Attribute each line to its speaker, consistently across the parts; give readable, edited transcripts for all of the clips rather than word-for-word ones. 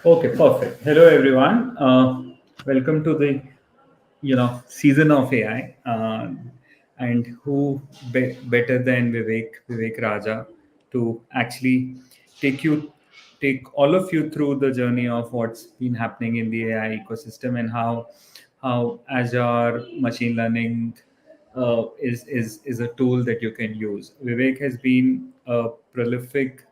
Speaker 1: Okay, perfect. Hello, everyone. Welcome to the season of AI. And who better than Vivek Raja to actually take you take all of you through the journey of what's been happening in the AI ecosystem and how Azure machine learning is a tool that you can use. Vivek has been a prolific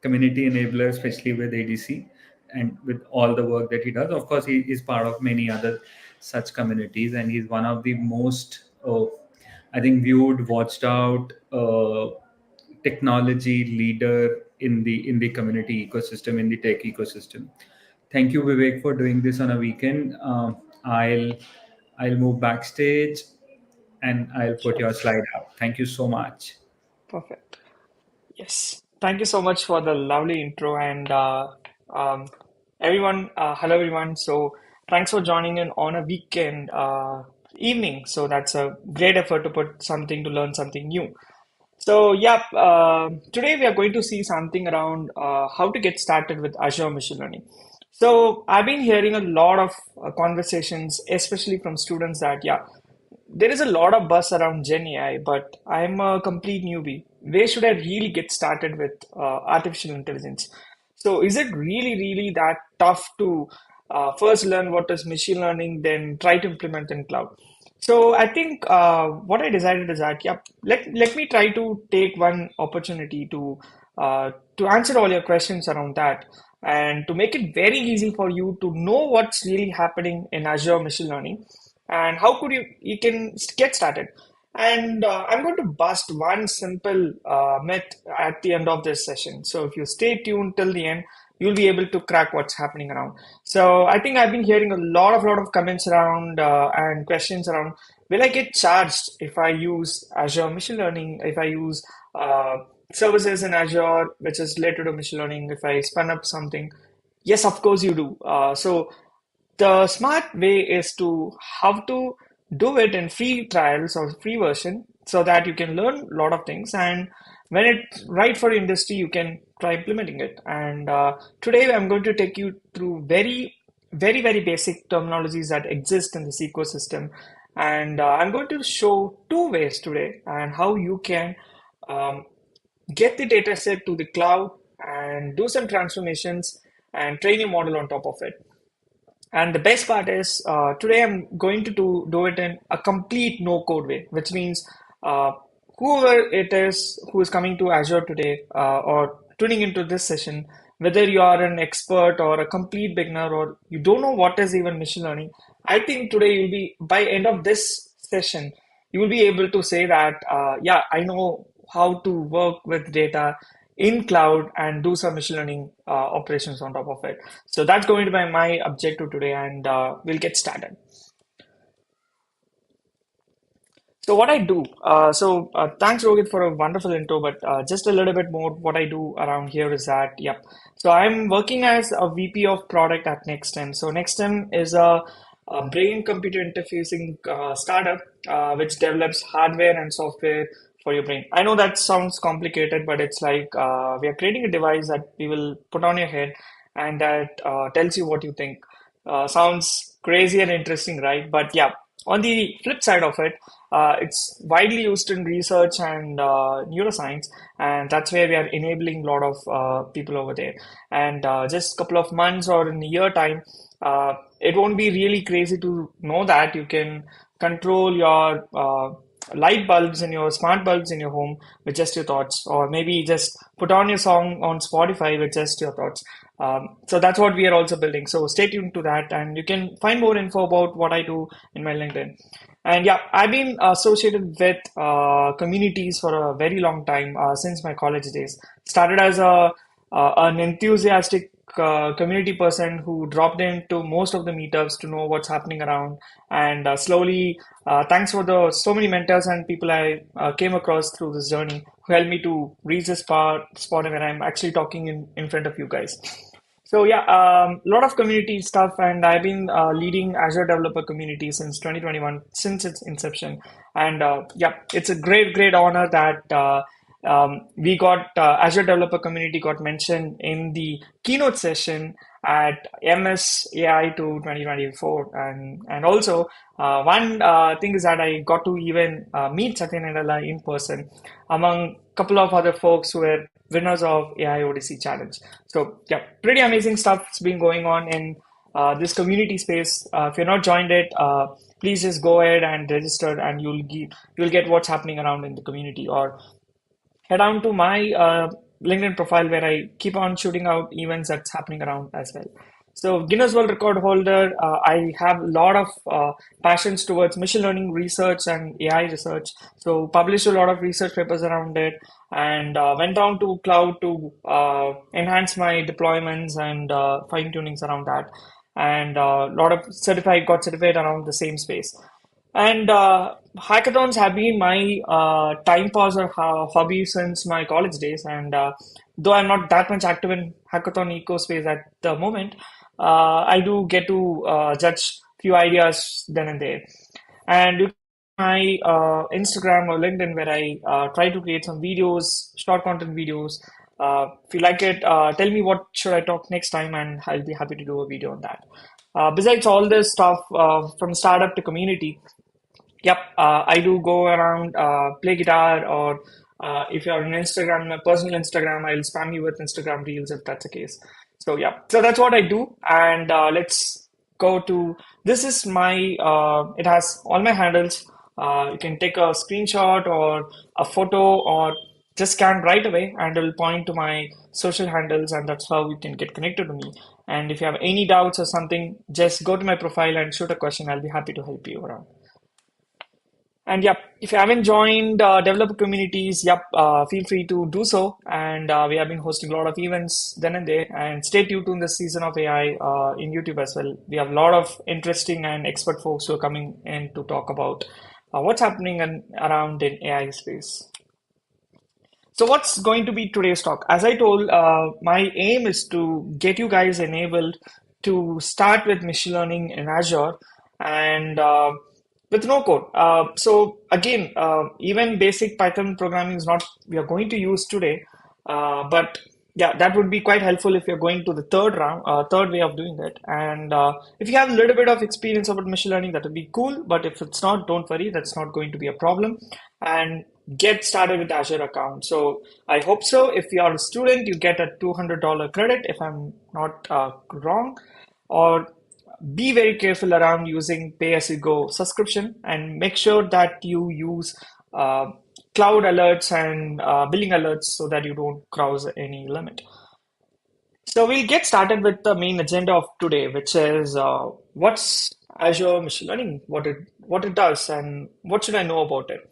Speaker 1: community enabler, especially with ADC and with all the work that he does. Of course, he is part of many other such communities, and he's one of the most, I think, viewed, watched out technology leader in the community ecosystem, in the tech ecosystem. Thank you, Vivek, for doing this on a weekend. I'll I'll move backstage and I'll put
Speaker 2: Sure.
Speaker 1: your slide out. Thank you so much.
Speaker 2: Perfect. Yes. Thank you so much for the lovely intro and um, everyone. Hello, everyone. So thanks for joining in on a weekend evening. So that's a great effort to put something to learn something new. So yeah, today we are going to see something around how to get started with Azure machine learning. So I've been hearing a lot of conversations, especially from students that there is a lot of buzz around Gen AI, but I'm a complete newbie. Where should I really get started with artificial intelligence? So, is it really that tough to first learn what is machine learning, then try to implement in cloud? So, I think what I decided is that, let me try to take one opportunity to answer all your questions around that and to make it very easy for you to know what's really happening in Azure machine learning and how could you can get started. And I'm going to bust one simple myth at the end of this session. So if you stay tuned till the end, you'll be able to crack what's happening around. So I think I've been hearing a lot of comments around and questions around, will I get charged if I use Azure machine learning, if I use services in Azure which is related to machine learning, if I spun up something? Yes, of course you do. So the smart way is to how to do it in free trials or free version so that you can learn a lot of things, and when it's right for industry you can try implementing it. And today I'm going to take you through very basic terminologies that exist in this ecosystem, and I'm going to show two ways today and how you can um, get the data set to the cloud and do some transformations and train your model on top of it. And the best part is today I'm going to do it in a complete no code way, which means uh, whoever it is who is coming to Azure today or tuning into this session, whether you are an expert or a complete beginner or you don't know what is even machine learning, I think today you'll be, by end of this session, you will be able to say that, yeah, I know how to work with data in cloud and do some machine learning operations on top of it. So that's going to be my objective today, and we'll get started. So what I do, thanks Rohit for a wonderful intro, but just a little bit more what I do around here is that, yep. So I'm working as a VP of product at Nextem. So Nextem is a brain computer interfacing startup which develops hardware and software for your brain. I know that sounds complicated, but it's like we are creating a device that we will put on your head and that tells you what you think. Sounds crazy and interesting, right? But yeah, on the flip side of it, it's widely used in research and neuroscience, and that's where we are enabling a lot of people over there. And just a couple of months or in a year time, it won't be really crazy to know that you can control your light bulbs and your smart bulbs in your home with just your thoughts, or maybe just put on your song on Spotify with just your thoughts. So that's what we are also building. So stay tuned to that, and you can find more info about what I do in my LinkedIn. And yeah, I've been associated with communities for a very long time since my college days. Started as a an enthusiastic community person who dropped into most of the meetups to know what's happening around, and slowly, thanks for the so many mentors and people I came across through this journey who helped me to reach this spot where I'm actually talking in front of you guys. So yeah, a lot of community stuff, and I've been leading Azure developer community since 2021, since its inception. And yeah, it's a great honor that We got Azure Developer Community got mentioned in the keynote session at MS AI to 2024, and also one thing is that I got to even meet Satya Nadella in person among a couple of other folks who were winners of AI Odyssey Challenge. So yeah, pretty amazing stuff's been going on in this community space. If you're not joined it, please just go ahead and register, and you'll get what's happening around in the community. Or head on to my LinkedIn profile where I keep on shooting out events that's happening around as well. So Guinness World Record holder, I have a lot of passions towards machine learning research and AI research. So published a lot of research papers around it, and went down to cloud to enhance my deployments and fine tunings around that. And a lot of got certified around the same space. And hackathons have been my time pass or hobby since my college days. And though I'm not that much active in hackathon eco space at the moment, I do get to judge few ideas then and there. And you can my Instagram or LinkedIn where I try to create some videos, short content videos. If you like it, tell me what should I talk next time, and I'll be happy to do a video on that. Besides all this stuff, from startup to community, yep, I do go around, play guitar, or if you're on Instagram, my personal Instagram, I'll spam you with Instagram reels if that's the case. So yeah, so that's what I do, and let's go to this is my it has all my handles. You can take a screenshot or a photo or just scan right away, and it'll point to my social handles, and that's how you can get connected to me. And if you have any doubts or something, just go to my profile and shoot a question. I'll be happy to help you around. And yep, if you haven't joined developer communities, yep, feel free to do so. And we have been hosting a lot of events then and there. And stay tuned to this season of AI in YouTube as well. We have a lot of interesting and expert folks who are coming in to talk about what's happening around in AI space. So what's going to be today's talk? As I told, my aim is to get you guys enabled to start with machine learning in Azure and with no code. So again, even basic Python programming is not we are going to use today, but yeah, that would be quite helpful if you're going to the third way of doing it. And if you have a little bit of experience about machine learning, that would be cool. But if it's not, don't worry, that's not going to be a problem. And get started with Azure account. So I hope so. If you are a student, you get a $200 credit, if I'm not wrong. Or be very careful around using pay-as-you-go subscription, and make sure that you use uh, cloud alerts and billing alerts so that you don't cross any limit. So we'll get started with the main agenda of today, which is what's Azure Machine Learning, what it does, and what should I know about it.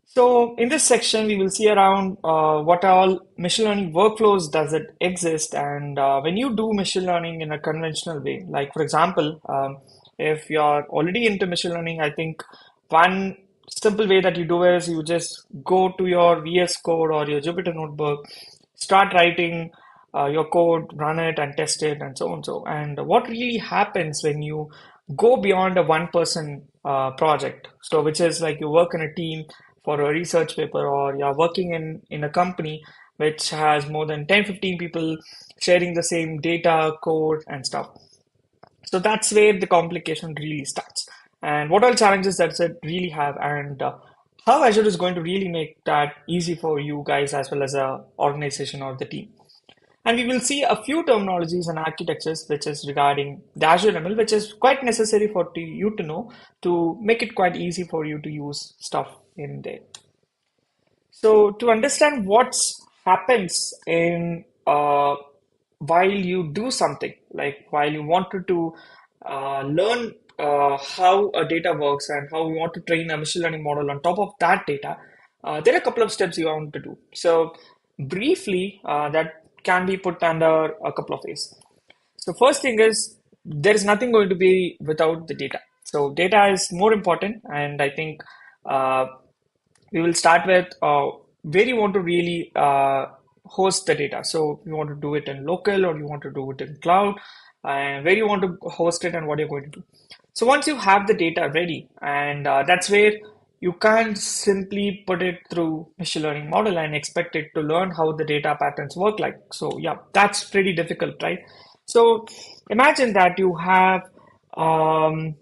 Speaker 2: So in this section, we will see around what all machine learning workflows does it exist, and when you do machine learning in a conventional way, like for example, if you're already into machine learning, I think one simple way that you do is you just go to your VS Code or your Jupyter Notebook, start writing your code, run it and test it, and so on. So, and what really happens when you go beyond a one-person project? So, which is like you work in a team for a research paper, or you're working in a company which has more than 10, 15 people sharing the same data, code, and stuff. So that's where the complication really starts. And what all challenges does it really have, and how Azure is going to really make that easy for you guys as well as a organization or the team. And we will see a few terminologies and architectures which is regarding the Azure ML, which is quite necessary for you to know to make it quite easy for you to use stuff in there. So to understand what happens in while you do something, like while you wanted to learn how a data works and how you want to train a machine learning model on top of that data, there are a couple of steps you want to do. So briefly, that can be put under a couple of ways. So first thing is there is nothing going to be without the data. So data is more important, and I think uh, we will start with where you want to really host the data. So you want to do it in local or you want to do it in cloud, and where you want to host it and what you're going to do. So once you have the data ready, and that's where you can't simply put it through machine learning model and expect it to learn how the data patterns work like. So yeah, that's pretty difficult, right? So imagine that you have um,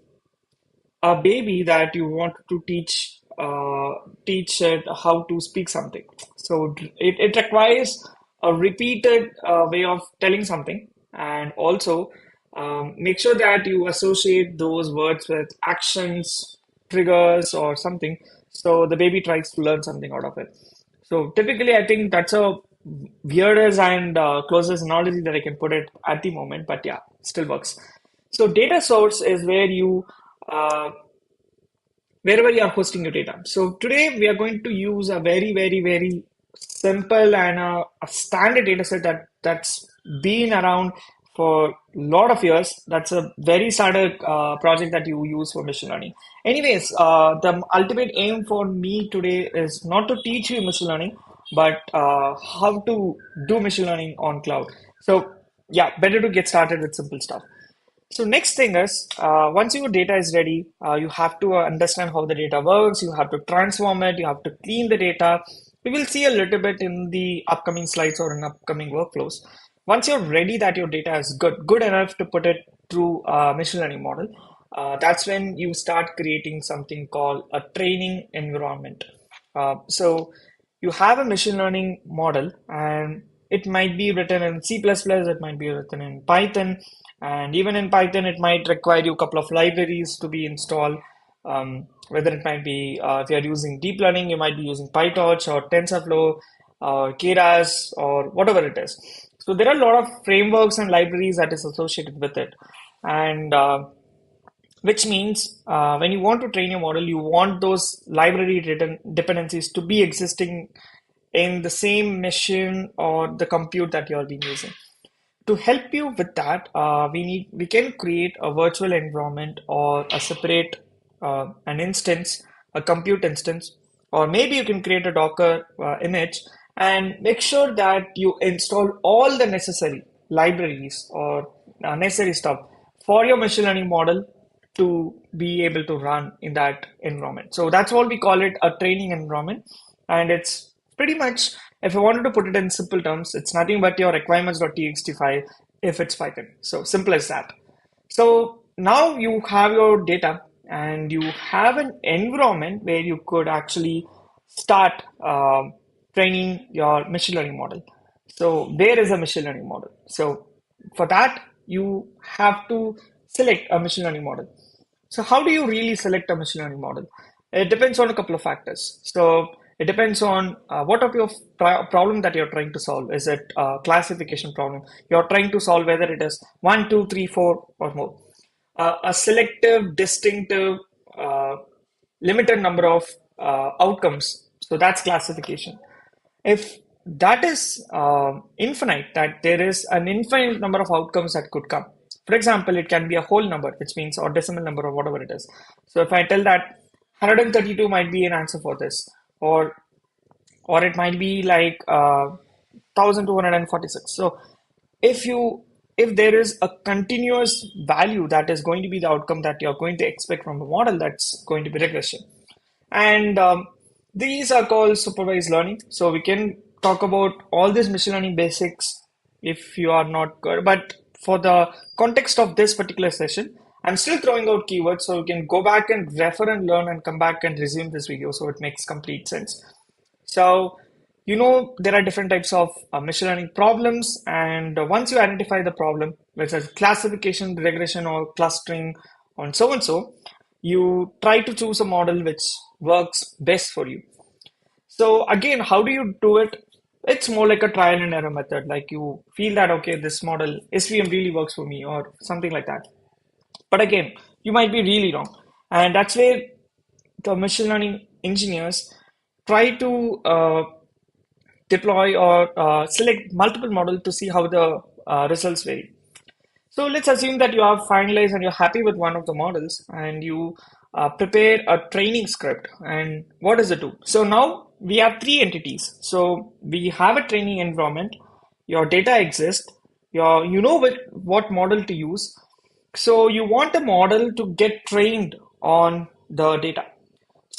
Speaker 2: a baby that you want to teach it how to speak something. So it requires a repeated way of telling something, and also make sure that you associate those words with actions, triggers, or something, so the baby tries to learn something out of it. So typically, I think that's a weirdest and closest analogy that I can put it at the moment, but yeah, still works. So data source is where you uh, wherever you are hosting your data. So today we are going to use a very simple and a standard data set that's been around for a lot of years. That's a very standard project that you use for machine learning. Anyways, the ultimate aim for me today is not to teach you machine learning, but how to do machine learning on cloud. So yeah, better to get started with simple stuff. So next thing is, once your data is ready, you have to understand how the data works. You have to transform it. You have to clean the data. We will see a little bit in the upcoming slides or in upcoming workflows. Once you're ready that your data is good enough to put it through a machine learning model, that's when you start creating something called a training environment. So you have a machine learning model, and it might be written in C++, it might be written in Python, and even in Python, it might require you a couple of libraries to be installed. Whether it might be, if you're using deep learning, you might be using PyTorch or TensorFlow or Keras or whatever it is. So there are a lot of frameworks and libraries that is associated with it. And which means when you want to train your model, you want those library written dependencies to be existing in the same machine or the compute that you're been using. To help you with that, we can create a virtual environment or a separate an instance, a compute instance, or maybe you can create a Docker image and make sure that you install all the necessary libraries or necessary stuff for your machine learning model to be able to run in that environment. So that's what we call it, a training environment. And it's pretty much, if I wanted to put it in simple terms, it's nothing but your requirements.txt file if it's Python. So simple as that. So now you have your data and you have an environment where you could actually start training your machine learning model. So where is a machine learning model? So for that, you have to select a machine learning model. So how do you really select a machine learning model? It depends on a couple of factors. So it depends on what of your problem that you're trying to solve. Is it a classification problem? You're trying to solve whether it is one, two, three, four, or more. A selective, distinctive, uh, limited number of outcomes. So that's classification. If that is infinite, that there is an infinite number of outcomes that could come. For example, it can be a whole number, which means or decimal number or whatever it is. So if I tell that 132 might be an answer for this, or it might be like 1246. So if you if there is a continuous value that is going to be the outcome that you're going to expect from the model, that's going to be regression. And these are called supervised learning. So we can talk about all these machine learning basics if you are not good. But for the context of this particular session, I'm still throwing out keywords so you can go back and refer and learn and come back and resume this video so it makes complete sense. So, there are different types of machine learning problems, and once you identify the problem, whether it's classification, regression, or clustering, and so, you try to choose a model which works best for you. So, again, how do you do it? It's more like a trial and error method. Like you feel that, okay, this model, SVM really works for me, or something like that. But again, you might be really wrong. And that's where the machine learning engineers try to deploy or select multiple models to see how the results vary. So let's assume that you have finalized and you're happy with one of the models and you prepare a training script. And what does it do? So now we have three entities. So we have a training environment, your data exists, you know what model to use. So you want a model to get trained on the data.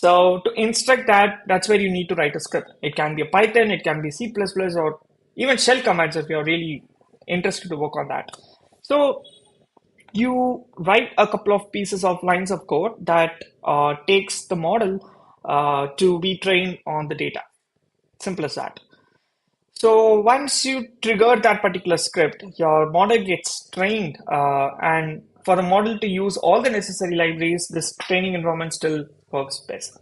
Speaker 2: So to instruct that, that's where you need to write a script. It can be a Python, it can be C++, or even shell commands if you're really interested to work on that. So you write a couple of pieces of lines of code that takes the model to be trained on the data. Simple as that. So once you trigger that particular script, your model gets trained, and for the model to use all the necessary libraries, this training environment still works best.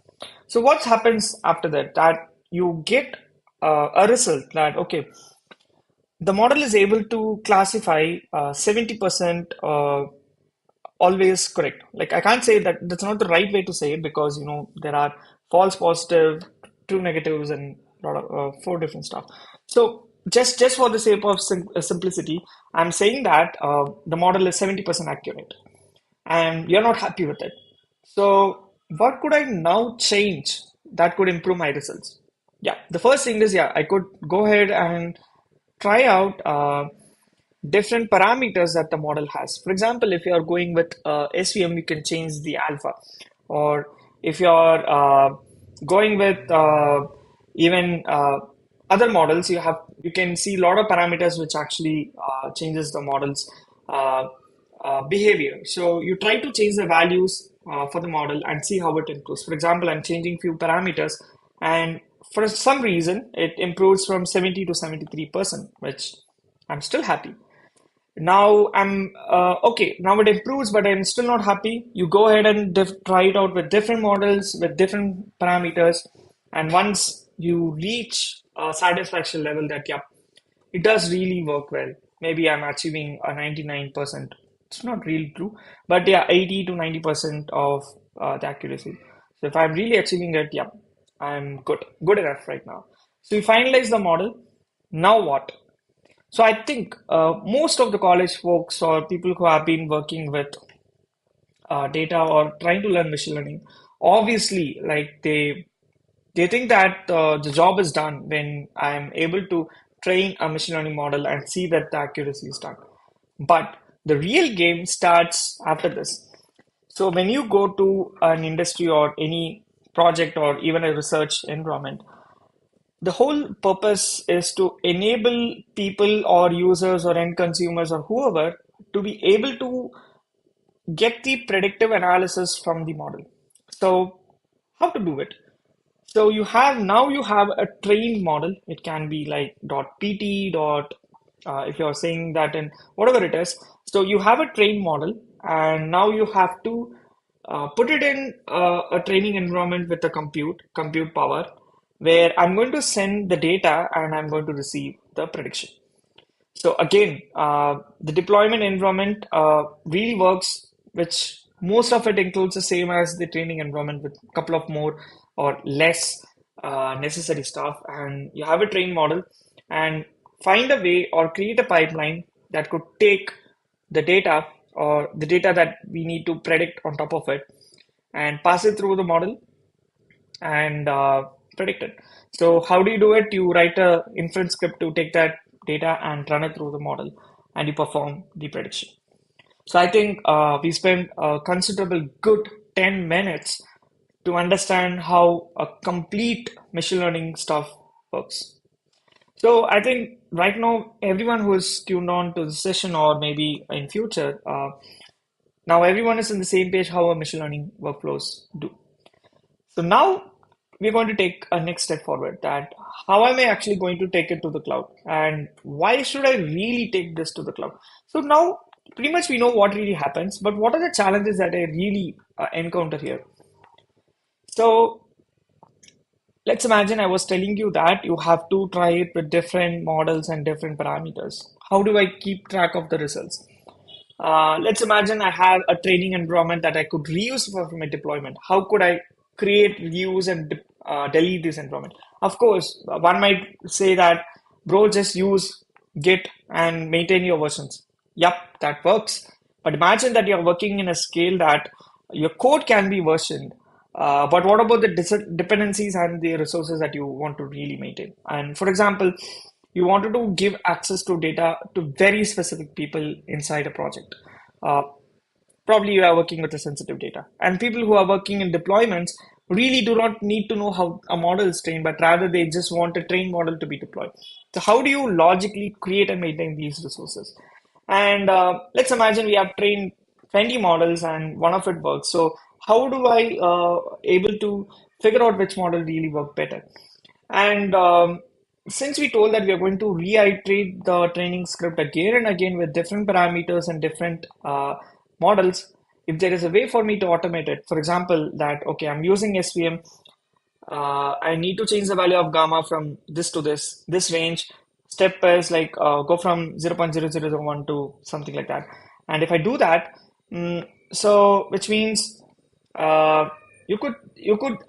Speaker 2: So what happens after that? That you get a result that, okay, the model is able to classify 70% always correct. Like I can't say that that's not the right way to say it, because there are false positive, true negatives, and a lot of four different stuff. So just for the sake of simplicity, I'm saying that the model is 70% accurate, and you're not happy with it. So what could I now change that could improve my results? Yeah, the first thing is, yeah, I could go ahead and try out different parameters that the model has. For example, if you are going with SVM, you can change the alpha. Or if you are going with even other models, you can see a lot of parameters which actually changes the model's uh, behavior. So you try to change the values for the model and see how it improves. For example, I'm changing few parameters, and for some reason it improves from 70 to 73%, which I'm still happy. Now I'm okay. Now it improves, but I'm still not happy. You go ahead and try it out with different models with different parameters, and once you reach a satisfaction level that, yeah, it does really work well. Maybe I'm achieving a 99%. It's not really true, but yeah, 80 to 90% of the accuracy. So if I'm really achieving it, yeah, I'm good enough right now. So you finalize the model. Now what? So I think most of the college folks or people who have been working with data or trying to learn machine learning, obviously, like they think that the job is done when I'm able to train a machine learning model and see that the accuracy is done. But the real game starts after this. So when you go to an industry or any project or even a research environment, the whole purpose is to enable people or users or end consumers or whoever to be able to get the predictive analysis from the model. So how to do it? So you have a trained model. It can be like .pt if you're saying that in whatever it is. So you have a trained model, and now you have to put it in a training environment with a compute power, where I'm going to send the data and I'm going to receive the prediction. So again, the deployment environment really works, which most of it includes the same as the training environment with a couple of more or less necessary stuff. And you have a trained model and find a way or create a pipeline that could take the data or the data that we need to predict on top of it and pass it through the model and predict it. So how do you do it? You write a inference script to take that data and run it through the model, and you perform the prediction. So I think we spent a considerable good 10 minutes to understand how a complete machine learning stuff works. So I think right now everyone who is tuned on to the session or maybe in future, now everyone is in the same page how a machine learning workflows do. So now we're going to take a next step forward, that how am I actually going to take it to the cloud, and why should I really take this to the cloud? So now pretty much we know what really happens, but what are the challenges that I really encounter here? So let's imagine I was telling you that you have to try it with different models and different parameters. How do I keep track of the results? Let's imagine I have a training environment that I could reuse for my deployment. How could I create, reuse, and delete this environment? Of course, one might say that, bro, just use Git and maintain your versions. Yep, that works. But imagine that you're working in a scale that your code can be versioned. But what about the dependencies and the resources that you want to really maintain? And for example, you wanted to give access to data to very specific people inside a project. Uh, Probably you are working with the sensitive data, and people who are working in deployments really do not need to know how a model is trained, but rather they just want a trained model to be deployed. So how do you logically create and maintain these resources? And let's imagine we have trained 20 models and one of it works. So how do I able to figure out which model really work better? And since we told that we are going to reiterate the training script again and again with different parameters and different models, if there is a way for me to automate it, for example, that okay, I'm using SVM, I need to change the value of gamma from this to this range. Step is like go from 0.0001 to something like that. And if I do that, so which means uh, you could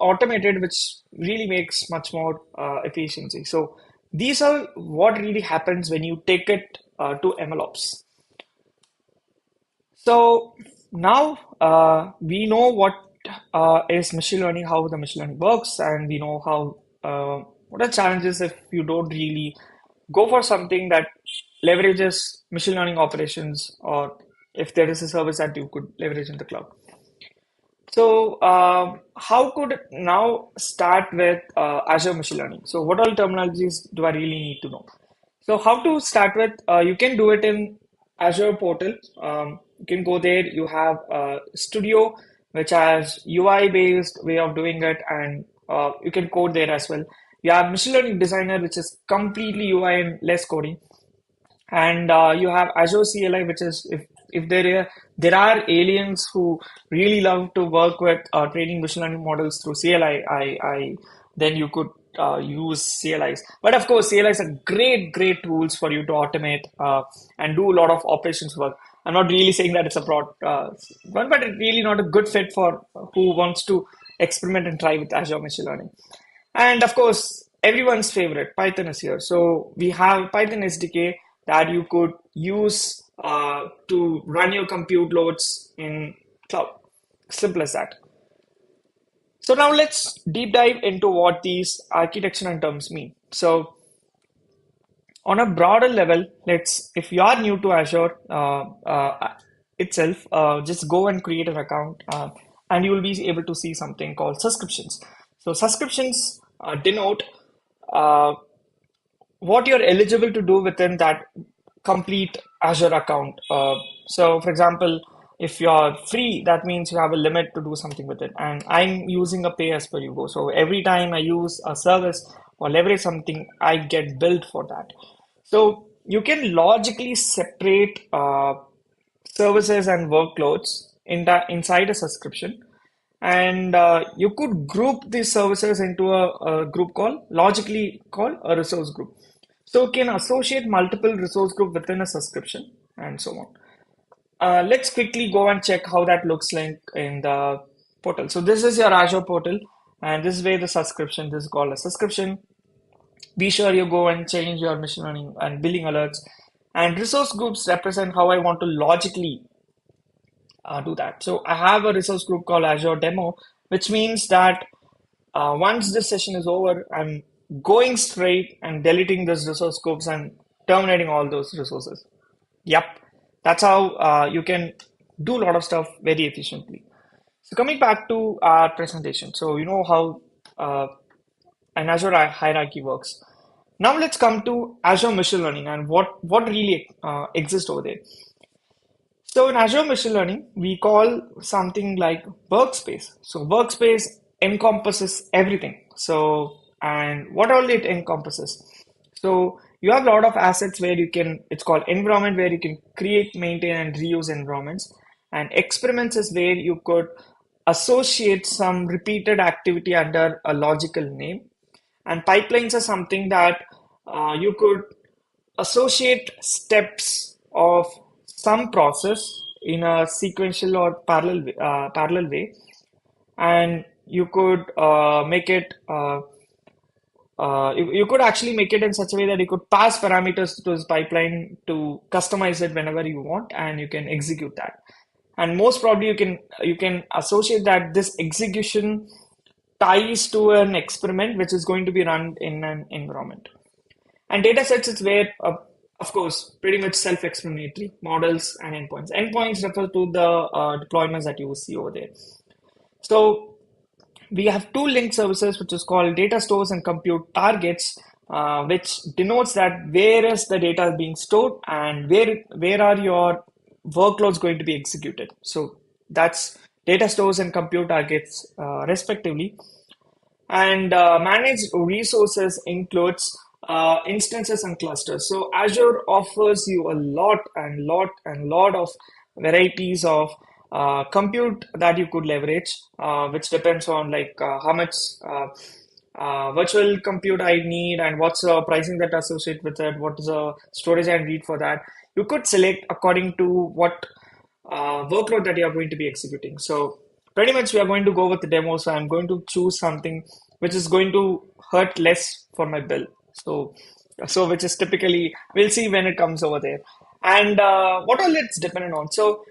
Speaker 2: automate it, which really makes much more efficiency. So these are what really happens when you take it to MLOps. So now we know what is machine learning, how the machine learning works, and we know how what are challenges if you don't really go for something that leverages machine learning operations, or if there is a service that you could leverage in the cloud. So, how could now start with Azure machine learning? So, what all terminologies do I really need to know? So, how to start with? You can do it in Azure portal. You can go there. You have Studio, which has UI based way of doing it, and you can code there as well. You have Machine Learning Designer, which is completely UI and less coding, and you have Azure CLI, which is if there are aliens who really love to work with training machine learning models through CLI, then you could use CLIs. But of course, CLIs are great tools for you to automate and do a lot of operations work. I'm not really saying that it's a broad one, but it's really not a good fit for who wants to experiment and try with Azure machine learning. And of course, everyone's favorite, Python is here. So we have Python SDK that you could use to run your compute loads in cloud. Simple as that. So now let's deep dive into what these architecture and terms mean. So on a broader level, if you are new to Azure itself, just go and create an account, and you will be able to see something called subscriptions. So subscriptions denote uh, what you're eligible to do within that complete Azure account. So, for example, if you're free, that means you have a limit to do something with it. And I'm using a pay as per you go. So every time I use a service or leverage something, I get billed for that. So you can logically separate services and workloads inside a subscription, and you could group these services into a group called logically called a resource group. So you can associate multiple resource group within a subscription and so on. Let's quickly go and check how that looks like in the portal. So this is your Azure portal, and this is where the subscription, this is called a subscription. Be sure you go and change your machine learning and billing alerts. And resource groups represent how I want to logically do that. So I have a resource group called Azure Demo, which means that once this session is over, I'm going straight and deleting those resource groups and terminating all those resources. Yep, that's how you can do a lot of stuff very efficiently. So coming back to our presentation, so you know how an Azure hierarchy works. Now let's come to Azure machine learning and what really exists over there. So in Azure Machine Learning, we call something like workspace. So workspace encompasses everything. So, and what all it encompasses. So you have a lot of assets where you can, it's called environment, where you can create, maintain, and reuse environments. And experiments is where you could associate some repeated activity under a logical name. And pipelines are something that you could associate steps of some process in a sequential or parallel way, and you could make it you could actually make it in such a way that you could pass parameters to this pipeline to customize it whenever you want, and you can execute that. And most probably you can associate that this execution ties to an experiment which is going to be run in an environment. And data sets is where, of course, pretty much self-explanatory models and endpoints. Endpoints refer to the deployments that you will see over there. So we have two link services, which is called data stores and compute targets, which denotes that where is the data being stored and where are your workloads going to be executed. So that's data stores and compute targets, respectively. And managed resources includes instances and clusters. So Azure offers you a lot of varieties of compute that you could leverage, which depends on like how much virtual compute I need and what's the pricing that associated with it, what is the storage I need for that. You could select according to what workload that you are going to be executing. So pretty much we are going to go with the demo. So I'm going to choose something which is going to hurt less for my bill. So which is typically, we'll see when it comes over there. And what all it's dependent on. So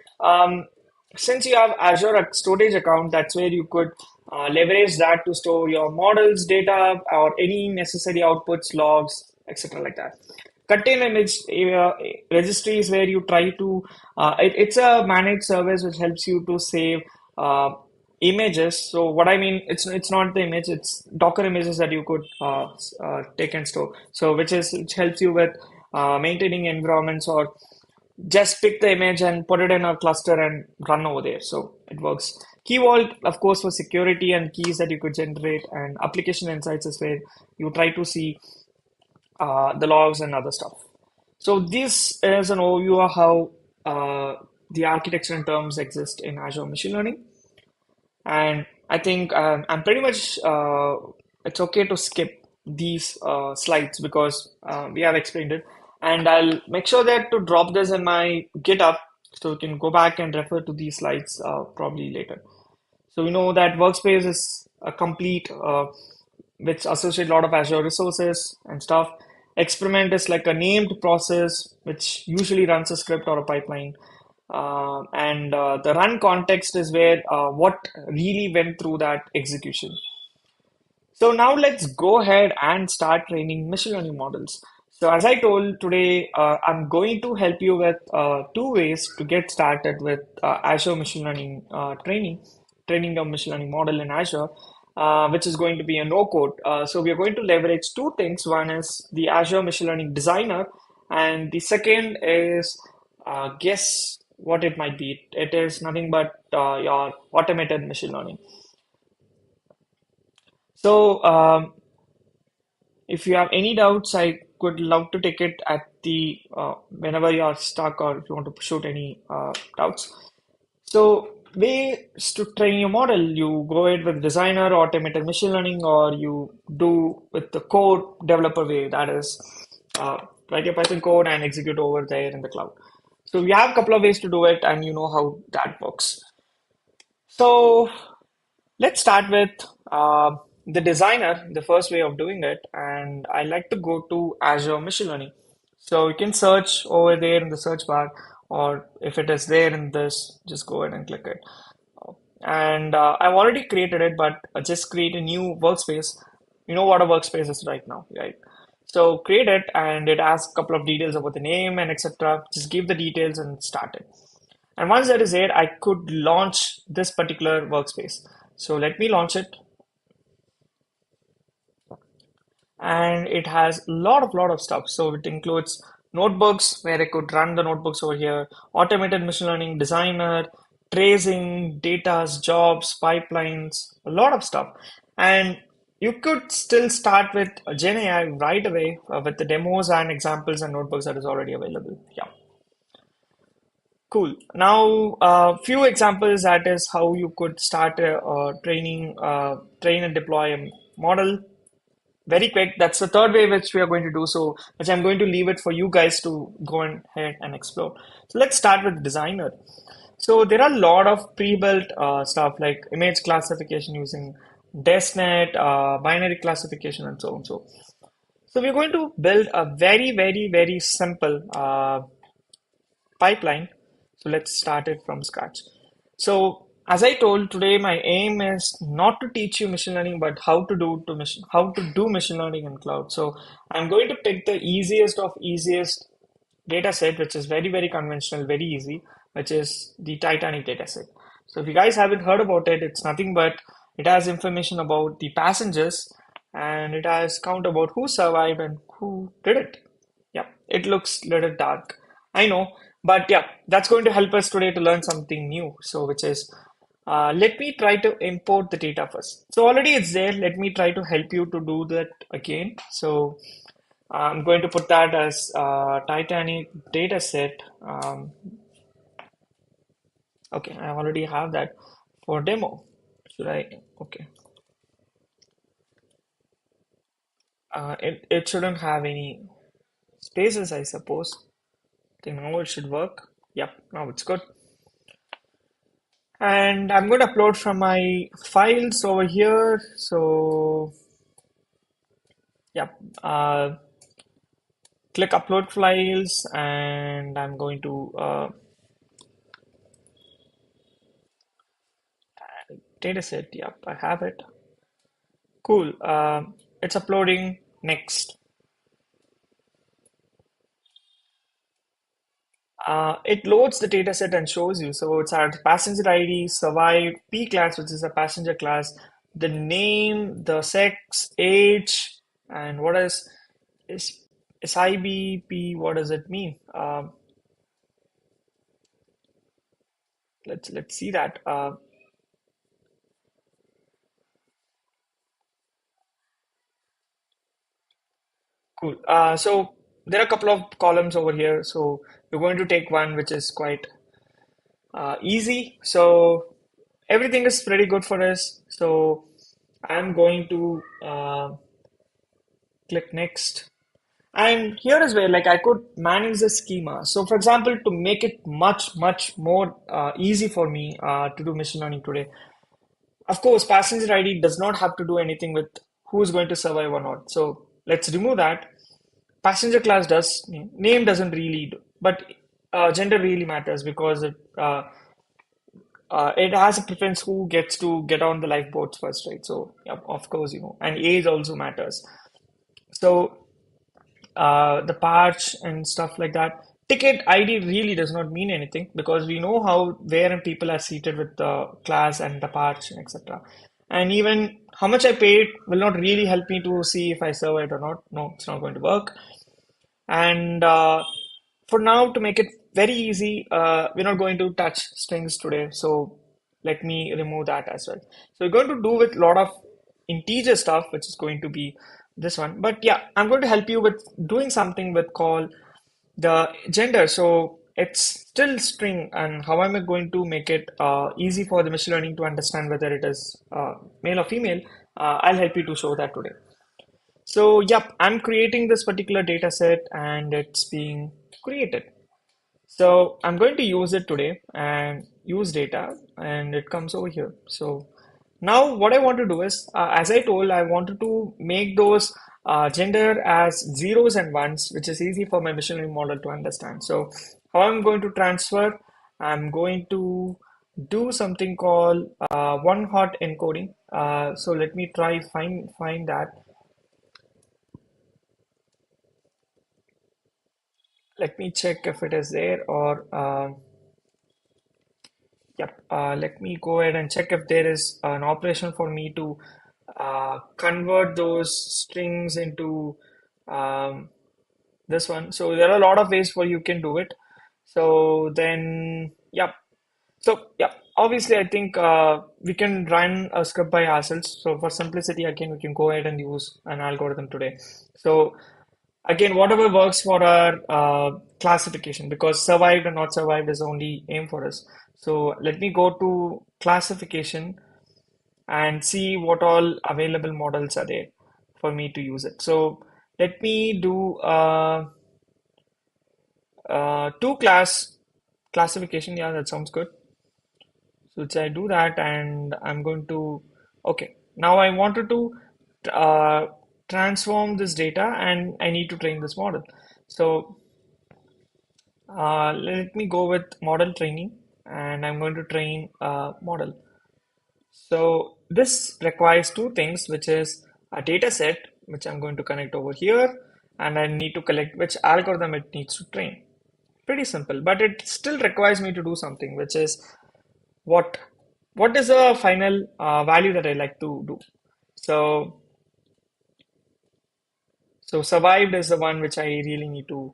Speaker 2: since you have Azure storage account, that's where you could leverage that to store your models, data, or any necessary outputs, logs, etc. like that. Contain image registry is where you try to, it's a managed service which helps you to save uh, images. So what I mean, it's not the image, it's Docker images that you could take and store. So which helps you with maintaining environments, or just pick the image and put it in a cluster and run over there. So it works. Key Vault, of course, for security and keys that you could generate, and application insights is where you try to see the logs and other stuff. So this is an overview of how the architecture and terms exist in Azure Machine Learning. And I think I'm pretty much it's okay to skip these slides because we have explained it. And I'll make sure that to drop this in my GitHub so you can go back and refer to these slides probably later. So we know that Workspace is a complete, which associate a lot of Azure resources and stuff. Experiment is like a named process, which usually runs a script or a pipeline. And the run context is where what really went through that execution. So now let's go ahead and start training machine learning models. So as I told today, I'm going to help you with two ways to get started with Azure machine learning training your machine learning model in Azure, which is going to be a no code. So we are going to leverage two things. One is the Azure Machine Learning Designer, and the second is guess what it might be. It is nothing but your automated machine learning. So if you have any doubts, I could love to take it at the whenever you are stuck or if you want to shoot any doubts. So ways to train your model, you go ahead with designer, automated machine learning, or you do with the core developer way, that is write your Python code and execute over there in the cloud. So we have a couple of ways to do it, and you know how that works. So let's start with the designer, the first way of doing it, and I like to go to Azure Machine Learning. So you can search over there in the search bar, or if it is there in this, just go ahead and click it. And I've already created it, but just create a new workspace. You know what a workspace is right now, right? So create it, and it asks a couple of details about the name and etc. Just give the details and start it. And once that is there, I could launch this particular workspace. So let me launch it. And it has a lot of stuff. So it includes notebooks where I could run the notebooks over here, automated machine learning designer, tracing, datas, jobs, pipelines, a lot of stuff. And you could still start with Gen AI right away with the demos and examples and notebooks that is already available. Yeah. Cool. Now, a few examples that is how you could start train and deploy a model very quick. That's the third way which we are going to do. So, which I'm going to leave it for you guys to go ahead and explore. So let's start with designer. So there are a lot of pre-built stuff like image classification using DesNet, binary classification, and so on. So we're going to build a very simple pipeline. So let's start it from scratch. So as I told today, my aim is not to teach you machine learning, but how to do machine learning in cloud. So I'm going to pick the easiest of easiest data set, which is very conventional, very easy, which is the Titanic data set. So if you guys haven't heard about it, it's nothing but It has information about the passengers, and it has count about who survived and who didn't. Yeah, it looks a little dark. I know, but yeah, that's going to help us today to learn something new. So, which is, let me try to import the data first. So already it's there. Let me try to help you to do that again. So I'm going to put that as Titanic data set. Okay, I already have that for demo. Should I? Okay. It shouldn't have any spaces, I suppose. I think now it should work. Yep, now it's good. And I'm going to upload from my files over here. So, yep, click upload files, and I'm going to dataset. Yep, I have it. Cool. It's uploading next. It loads the dataset and shows you. So it's our passenger ID, survived, P class, which is a passenger class, the name, the sex, age, and what is is IBP? What does it mean? Let's see that. Cool. So there are a couple of columns over here. So we're going to take one which is quite easy. So everything is pretty good for us. So I'm going to click next. And here is where like I could manage the schema. So for example, to make it much more easy for me to do machine learning today, of course, passenger ID does not have to do anything with who is going to survive or not. So let's remove that. Passenger class does, name doesn't really do, but gender really matters because it has a preference who gets to get on the lifeboats first, right? So yeah, of course, and age also matters. So the patch and stuff like that. Ticket ID really does not mean anything because we know how where and people are seated with the class and the patch, etc. And even how much I paid will not really help me to see if I survived or not. No, it's not going to work. And for now, to make it very easy, we're not going to touch strings today. So let me remove that as well. So we're going to do with a lot of integer stuff, which is going to be this one. But yeah, I'm going to help you with doing something with call the gender. So it's still string, and how am I going to make it easy for the machine learning to understand whether it is male or female? I'll help you to show that today. So, yep, I'm creating this particular data set and it's being created. So I'm going to use it today and use data and it comes over here. So now what I want to do is, as I told, I wanted to make those gender as zeros and ones, which is easy for my machine learning model to understand. So how I'm going to transfer, I'm going to do something called one hot encoding. So let me try find that. Let me check if it is there or yep. Let me go ahead and check if there is an operation for me to convert those strings into um, this one. So there are a lot of ways for you can do it. So then, yep. So yeah, obviously I think we can run a script by ourselves. So for simplicity, again, we can go ahead and use an algorithm today. So again, whatever works for our classification, because survived and not survived is only aim for us. So let me go to classification and see what all available models are there for me to use it. So let me do two class classification. Yeah, that sounds good. So let's I do that and I'm going to, okay. Now I wanted to uh, transform this data and I need to train this model. So let me go with model training and I'm going to train a model. So this requires two things, which is a data set, which I'm going to connect over here, and I need to collect which algorithm it needs to train. Pretty simple, but it still requires me to do something, which is what? what is the final value that I like to do? So, so survived is the one which I really need to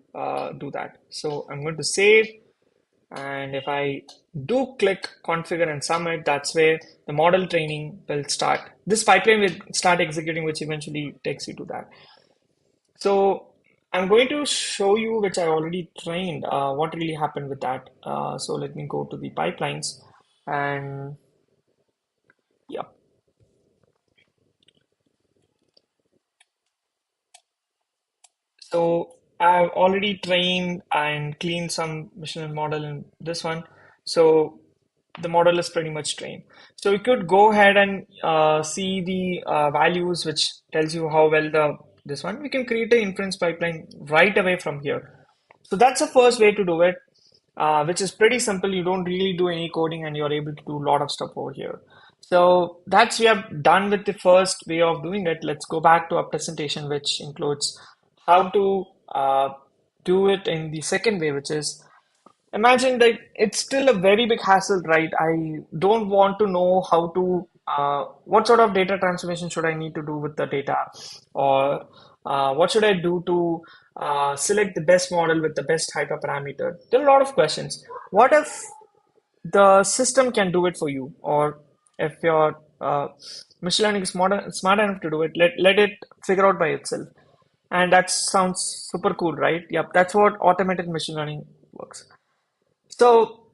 Speaker 2: do that. So I'm going to save, and if I do click configure and submit, that's where the model training will start. This pipeline will start executing, which eventually takes you to that. So I'm going to show you, which I already trained, what really happened with that. So let me go to the pipelines and yeah. So I've already trained and cleaned some machine learning model in this one. So the model is pretty much trained. So you could go ahead and see the values, which tells you how well the this one. We can create an inference pipeline right away from here. So that's the first way to do it, which is pretty simple. You don't really do any coding and you're able to do a lot of stuff over here. So that's we have done with the first way of doing it. Let's go back to our presentation, which includes how to do it in the second way, which is imagine that it's still a very big hassle, right? I don't want to know how to, what sort of data transformation should I need to do with the data, or what should I do to select the best model with the best hyperparameter? There are a lot of questions. What if the system can do it for you, or if your machine learning is smart enough to do it, let it figure out by itself. And that sounds super cool, right? Yep, that's what automated machine learning works. So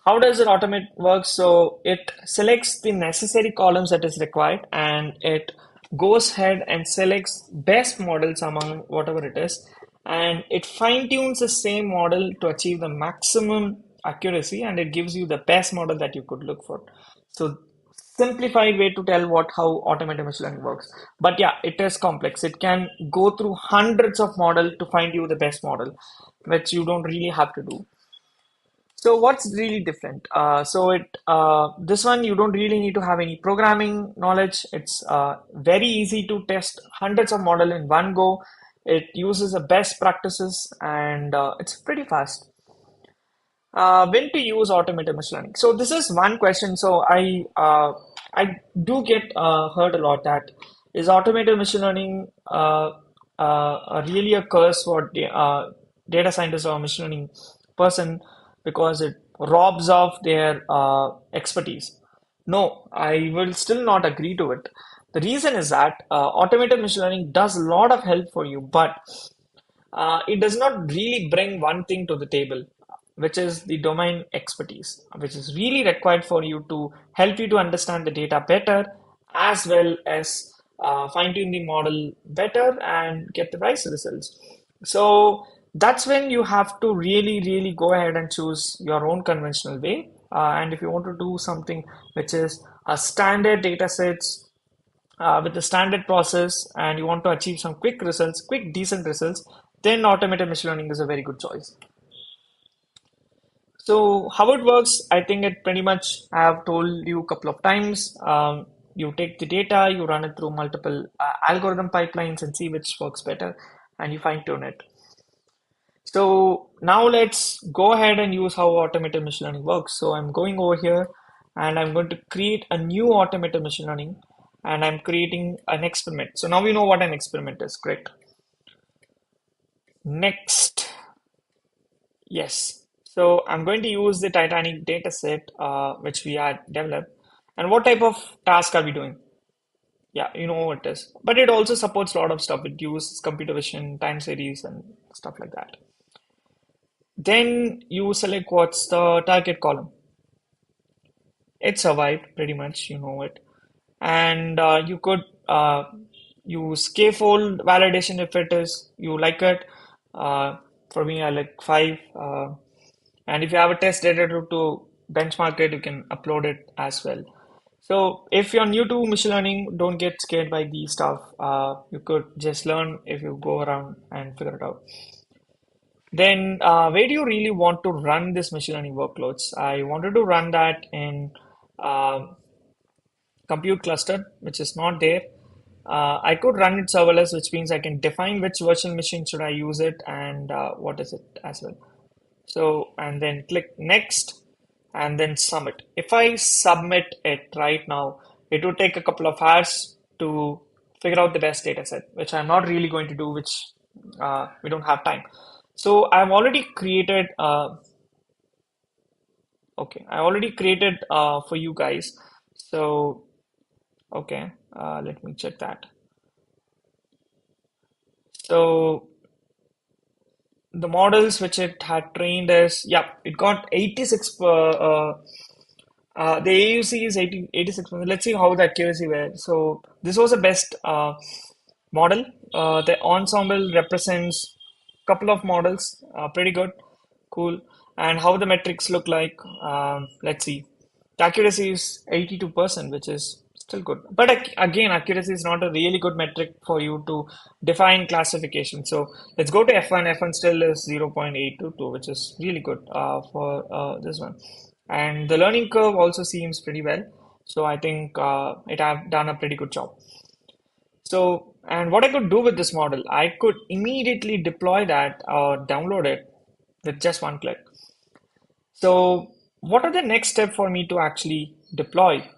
Speaker 2: how does it automate work? So it selects the necessary columns that is required, and it goes ahead and selects best models among whatever it is, and it fine tunes the same model to achieve the maximum accuracy, and it gives you the best model that you could look for. So simplified way to tell what how automated machine learning works. But yeah, it is complex. It can go through hundreds of models to find you the best model, which you don't really have to do. So what's really different? So it this one you don't really need to have any programming knowledge. It's very easy to test hundreds of model in one go. It uses the best practices and it's pretty fast. When to use automated machine learning? So this is one question. So I do get heard a lot that is automated machine learning really a curse for data scientists or machine learning person because it robs of their expertise. No, I will still not agree to it. The reason is that automated machine learning does a lot of help for you, but it does not really bring one thing to the table, which is the domain expertise, which is really required for you to help you to understand the data better, as well as fine tune the model better and get the right results. So that's when you have to really, really go ahead and choose your own conventional way. And if you want to do something which is a standard data sets with the standard process and you want to achieve some quick results, quick, decent results, then automated machine learning is a very good choice. So how it works, I think it pretty much I have told you a couple of times. You take the data, you run it through multiple algorithm pipelines and see which works better, and you fine tune it. So now let's go ahead and use how automated machine learning works. So I'm going over here and I'm going to create a new automated machine learning and I'm creating an experiment. So now we know what an experiment is, correct? Next, yes. So I'm going to use the Titanic data set, which we had developed. And what type of task are we doing? Yeah, you know what it is. But it also supports a lot of stuff. It uses computer vision, time series, and stuff like that. Then you select what's the target column. It survived pretty much, you know it. And you could use scaffold validation if it is you like it. For me, I like five. And if you have a test data to benchmark it, you can upload it as well. So if you're new to machine learning, don't get scared by these stuff. You could just learn if you go around and figure it out. Then, where do you really want to run this machine learning workloads? I wanted to run that in uh, compute cluster, which is not there. I could run it serverless, which means I can define which virtual machine should I use it and what is it as well. So, and then click next. and then submit. If I submit it right now, it would take a couple of hours to figure out the best data set, which I'm not really going to do, which we don't have time. So I've already created, okay, I already created for you guys. So, okay, let me check that. So the models which it had trained is, yeah, it got 86 the AUC is 86%. Let's see how the accuracy were. So this was the best model. The ensemble represents couple of models, pretty good, cool. And how the metrics look like, let's see. The accuracy is 82%, which is still good. But again, accuracy is not a really good metric for you to define classification. So let's go to F1. F1 still is 0.822, which is really good for this one. And the learning curve also seems pretty well. So I think it have done a pretty good job. So, and what I could do with this model, I could immediately deploy that or download it with just one click. So, what are the next step for me to actually deploy?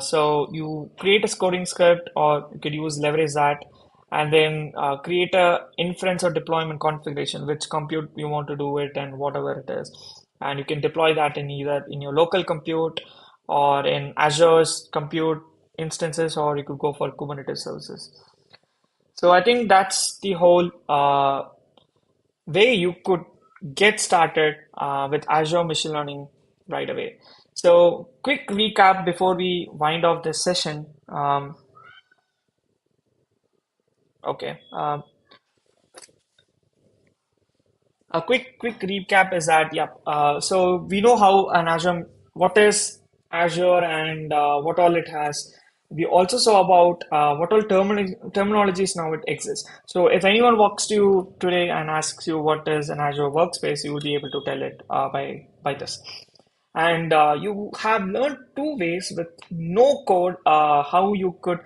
Speaker 2: So, you create a scoring script, or you could use leverage that, and then create a inference or deployment configuration, which compute you want to do it, and whatever it is. And you can deploy that in either in your local compute or in Azure's compute instances, or you could go for Kubernetes services. So I think that's the whole way you could get started with Azure machine learning right away. So quick recap before we wind off this session. Okay. A quick recap is that, yeah, so we know how an Azure, what is Azure and what all it has. We also saw about what all terminologies now it exists. So if anyone walks to you today and asks you what is an Azure workspace, you will be able to tell it by this. And you have learned two ways with no code how you could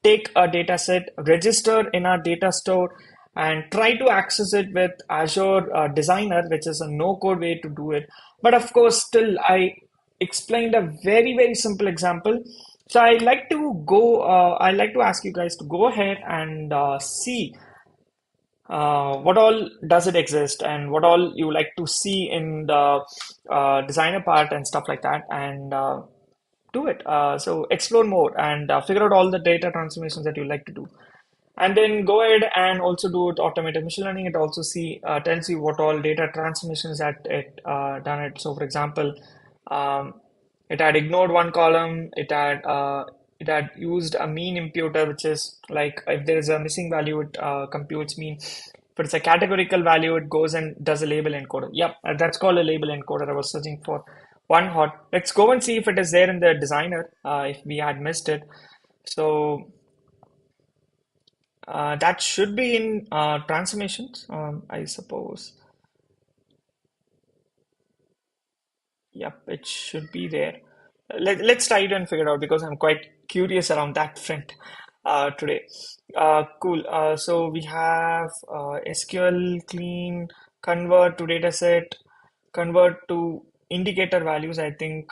Speaker 2: take a data set, register in our data store, and try to access it with Azure Designer, which is a no code way to do it. But of course, still, I explained a very simple example. So I like to ask you guys to go ahead and see what all does it exist and what all you like to see in the designer part and stuff like that, and do it. So explore more and figure out all the data transformations that you like to do. And then go ahead and also do it automated machine learning. It also tells you what all data transformations that it done it. So for example, um, it had ignored one column. It had used a mean imputer, which is like if there is a missing value, it computes mean. If it's a categorical value, it goes and does a label encoder. Yep, that's called a label encoder. I was searching for one hot. Let's go and see if it is there in the designer, if we had missed it. So that should be in transformations, I suppose. Yep, it should be there. Let's try it and figure it out because I'm quite curious around that front today. Cool. So we have SQL clean, convert to dataset, convert to indicator values. I think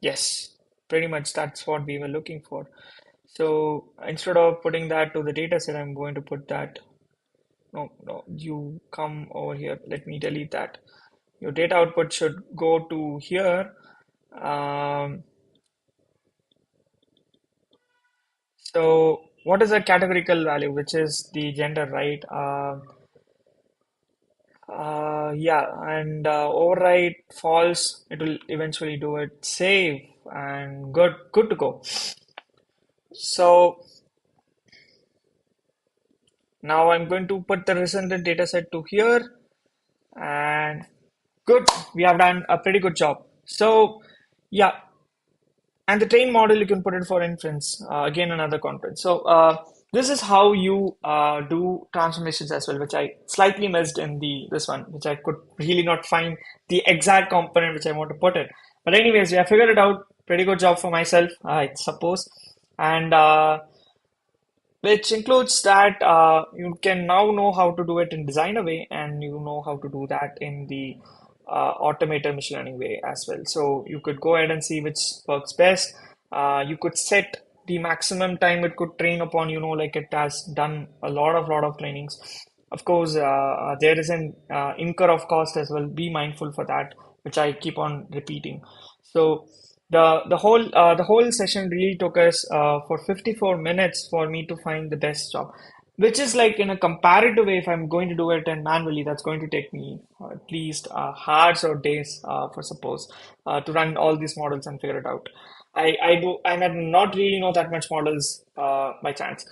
Speaker 2: yes, pretty much that's what we were looking for. So instead of putting that to the dataset, I'm going to put that. No, you come over here. Let me delete that. Your data output should go to here. Um, so what is a categorical value, which is the gender, right? Yeah, and override false. It will eventually do it. Save and good to go. So now I'm going to put the resultant data set to here, and good. We have done a pretty good job. So yeah, and the train model, you can put it for inference. Again, another conference. So this is how you do transformations as well, which I slightly missed in the this one, which I could really not find the exact component which I want to put it. But anyways, yeah, I figured it out. Pretty good job for myself, I suppose. And which includes that you can now know how to do it in designer way, and you know how to do that in the automated machine learning way as well. So you could go ahead and see which works best. You could set the maximum time it could train upon, like it has done a lot of trainings. Of course, there is an incur of cost as well. Be mindful for that, which I keep on repeating. So the whole session really took us for 54 minutes for me to find the best job, which is like in a comparative way. If I'm going to do it and manually, that's going to take me at least hours or days, for suppose, to run all these models and figure it out. I do, and I not really know that much models by chance.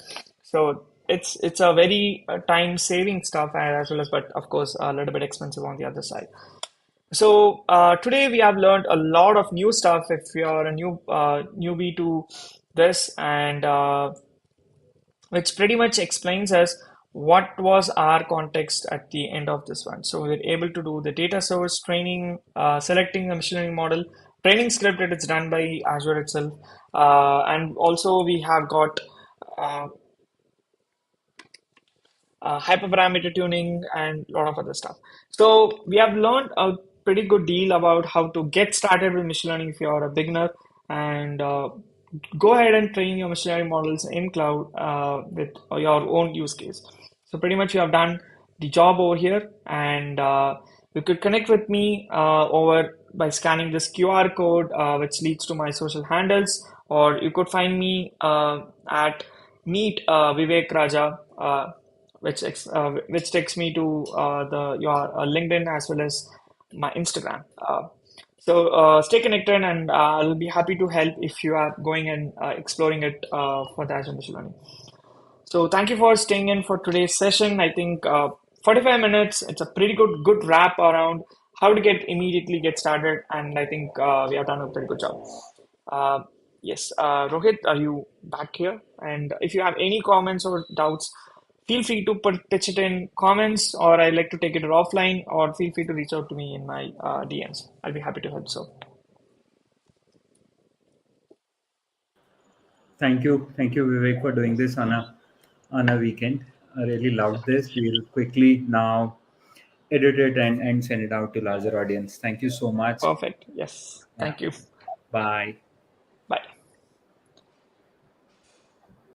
Speaker 2: So it's a very time saving stuff, and as well as, but of course a little bit expensive on the other side. So today we have learned a lot of new stuff. If you are a newbie to this, and which pretty much explains us what was our context at the end of this one. So we're able to do the data source training, selecting the machine learning model, training script that it's done by Azure itself, and also we have got uh, hyperparameter tuning, and a lot of other stuff. So we have learned a pretty good deal about how to get started with machine learning if you're a beginner, and go ahead and train your machine learning models in cloud with your own use case. So pretty much you have done the job over here, and you could connect with me over by scanning this QR code, which leads to my social handles, or you could find me at Meet Vivek Raja. Which takes me to the your LinkedIn as well as my Instagram. So stay connected, and I'll be happy to help if you are going and exploring it for the Azure Machine Learning. So thank you for staying in for today's session. I think 45 minutes, it's a pretty good wrap around how to immediately get started, and I think we have done a pretty good job. Uh, yes, Rohit, are you back here? And if you have any comments or doubts, feel free to pitch it in comments, or I'd like to take it offline, or feel free to reach out to me in my DMs. I'll be happy to help. So
Speaker 1: Thank you, Vivek, for doing this on a weekend. I really loved this. We'll quickly now edit it and send it out to larger audience. Thank you so much.
Speaker 2: perfect. Yes,
Speaker 1: Yeah.
Speaker 2: thank you.
Speaker 1: Bye.